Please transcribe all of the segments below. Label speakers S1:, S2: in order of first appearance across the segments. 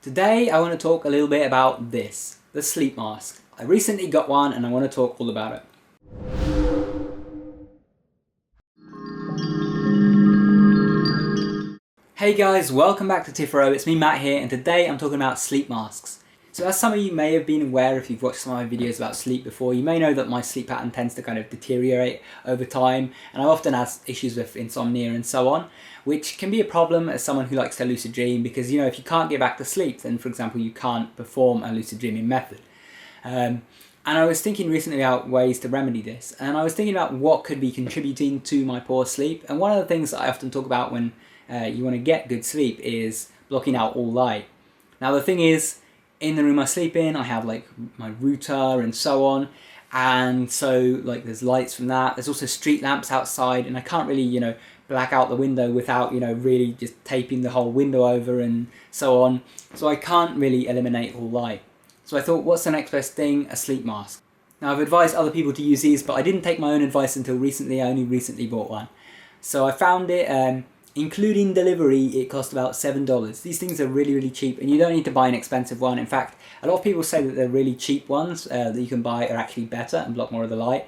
S1: Today I want to talk a little bit about this, the sleep mask. I recently got one and I want to talk all about it. Hey guys, welcome back to Tipharot. It's me Matt here, and today I'm talking about sleep masks. So as some of you may have been aware if you've watched some of my videos about sleep before, you may know that my sleep pattern tends to kind of deteriorate over time, and I often have issues with insomnia and so on, which can be a problem as someone who likes to lucid dream because, if you can't get back to sleep, then for example you can't perform a lucid dreaming method. And I was thinking recently about ways to remedy this, and I was thinking about what could be contributing to my poor sleep, and one of the things that I often talk about when you want to get good sleep is blocking out all light. Now the thing is, in the room I sleep in, I have like my router and so on, and so like there's lights from that. There's also street lamps outside, and I can't really black out the window without really just taping the whole window over and so on. So I can't really eliminate all light. So I thought, what's the next best thing? A sleep mask. Now I've advised other people to use these, but I didn't take my own advice until recently. I only recently bought one. So I found it, including delivery, it cost about $7. These things are really cheap, and you don't need to buy an expensive one. In fact, a lot of people say that the really cheap ones that you can buy are actually better and block more of the light.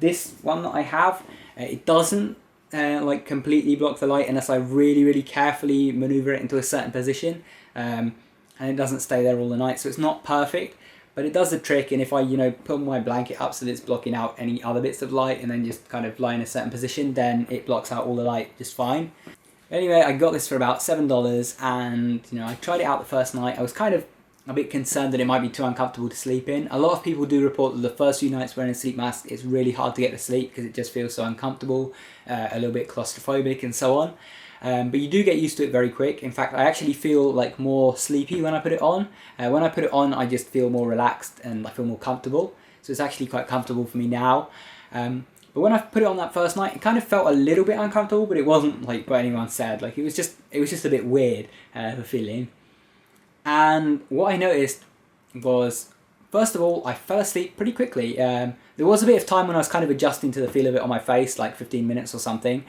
S1: This one that I have, it doesn't like completely block the light unless I really carefully maneuver it into a certain position, and it doesn't stay there all the night, so it's not perfect, but it does the trick. And if I put my blanket up so that it's blocking out any other bits of light and then just kind of lie in a certain position, then it blocks out all the light just fine. Anyway, I got this for about $7, and I tried it out the first night. I was kind of a bit concerned that it might be too uncomfortable to sleep in. A lot of people do report that the first few nights wearing a sleep mask, it's really hard to get to sleep because it just feels so uncomfortable, a little bit claustrophobic and so on. But you do get used to it very quick. In fact, I actually feel like more sleepy when I put it on. When I put it on, I just feel more relaxed and I feel more comfortable. So it's actually quite comfortable for me now. But when I put it on that first night, it kind of felt a little bit uncomfortable, but it wasn't like what anyone said. Like it was just a bit weird, the feeling. And what I noticed was, first of all, I fell asleep pretty quickly. There was a bit of time when I was kind of adjusting to the feel of it on my face, like 15 minutes or something.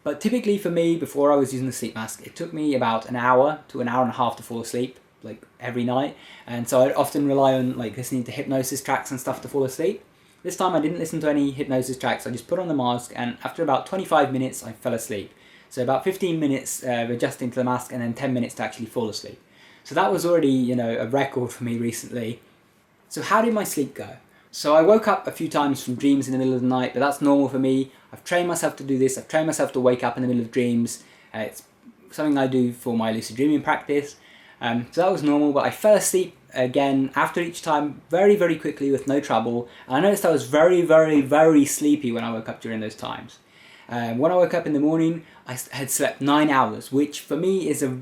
S1: But typically for me, before I was using the sleep mask, it took me about an hour to an hour and a half to fall asleep, like every night. And so I'd often rely on like listening to hypnosis tracks and stuff to fall asleep. This time I didn't listen to any hypnosis tracks. I just put on the mask, and after about 25 minutes I fell asleep. So about 15 minutes adjusting to the mask, and then 10 minutes to actually fall asleep. So that was already a record for me recently. So how did my sleep go? So I woke up a few times from dreams in the middle of the night, but that's normal for me. I've trained myself to do this. I've trained myself to wake up in the middle of dreams. It's something I do for my lucid dreaming practice. So that was normal, but I fell asleep again after each time very quickly with no trouble. And I noticed I was very sleepy when I woke up during those times. When I woke up in the morning, I had slept 9 hours, which for me is a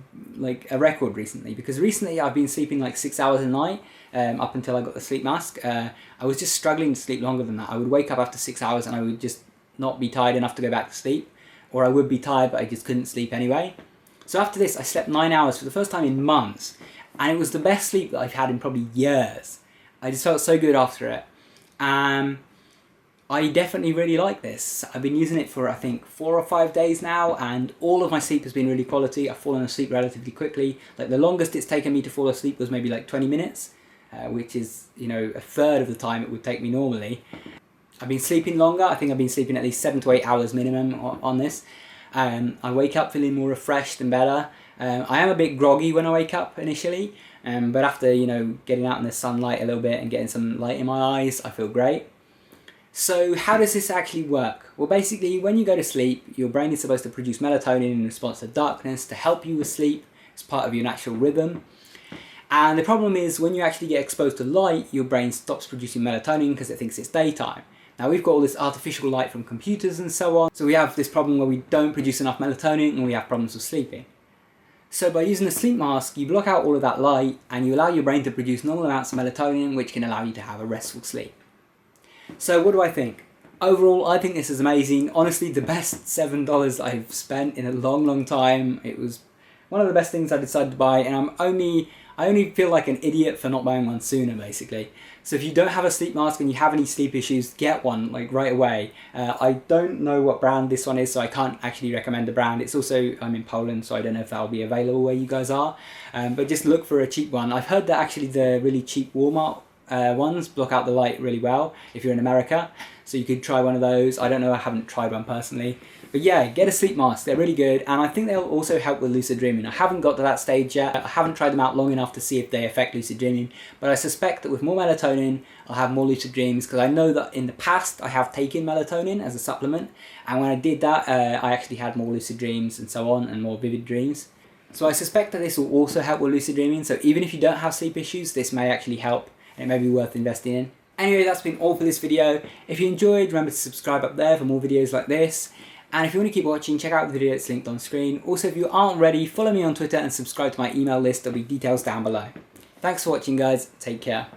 S1: record recently, because recently I've been sleeping like 6 hours a night up until I got the sleep mask. I was just struggling to sleep longer than that. I would wake up after 6 hours and I would just not be tired enough to go back to sleep, or I would be tired but I just couldn't sleep anyway. So after this I slept 9 hours for the first time in months, and it was the best sleep that I've had in probably years. I just felt so good after it. I definitely really like this. I've been using it for I think 4 or 5 days now, and all of my sleep has been really quality. I've fallen asleep relatively quickly. Like the longest it's taken me to fall asleep was maybe like 20 minutes, which is a third of the time it would take me normally. I've been sleeping longer. I think I've been sleeping at least 7 to 8 hours minimum on this. I wake up feeling more refreshed and better. I am a bit groggy when I wake up initially, but after getting out in the sunlight a little bit and getting some light in my eyes, I feel great. So how does this actually work? Well, basically when you go to sleep, your brain is supposed to produce melatonin in response to darkness to help you with sleep. It's part of your natural rhythm. And the problem is when you actually get exposed to light, your brain stops producing melatonin because it thinks it's daytime. Now we've got all this artificial light from computers and so on, so we have this problem where we don't produce enough melatonin and we have problems with sleeping. So by using a sleep mask, you block out all of that light and you allow your brain to produce normal amounts of melatonin, which can allow you to have a restful sleep. So what do I think? Overall, I think this is amazing. Honestly, the best $7 I've spent in a long time. It was one of the best things I decided to buy, and I only feel like an idiot for not buying one sooner, basically. So if you don't have a sleep mask and you have any sleep issues, get one like right away. I don't know what brand this one is, so I can't actually recommend the brand. It's also, I'm in Poland, so I don't know if that'll be available where you guys are. But just look for a cheap one. I've heard that actually the really cheap Walmart ones block out the light really well if you're in America. So you could try one of those. I don't know, I haven't tried one personally. But yeah, get a sleep mask, they're really good, and I think they'll also help with lucid dreaming. I haven't got to that stage yet, I haven't tried them out long enough to see if they affect lucid dreaming, but I suspect that with more melatonin, I'll have more lucid dreams, because I know that in the past I have taken melatonin as a supplement, and when I did that, I actually had more lucid dreams and so on, and more vivid dreams. So I suspect that this will also help with lucid dreaming, so even if you don't have sleep issues, this may actually help, and it may be worth investing in. Anyway, that's been all for this video. If you enjoyed, remember to subscribe up there for more videos like this. And if you want to keep watching, check out the video that's linked on screen. Also, if you aren't already, follow me on Twitter and subscribe to my email list. There'll be details down below. Thanks for watching, guys. Take care.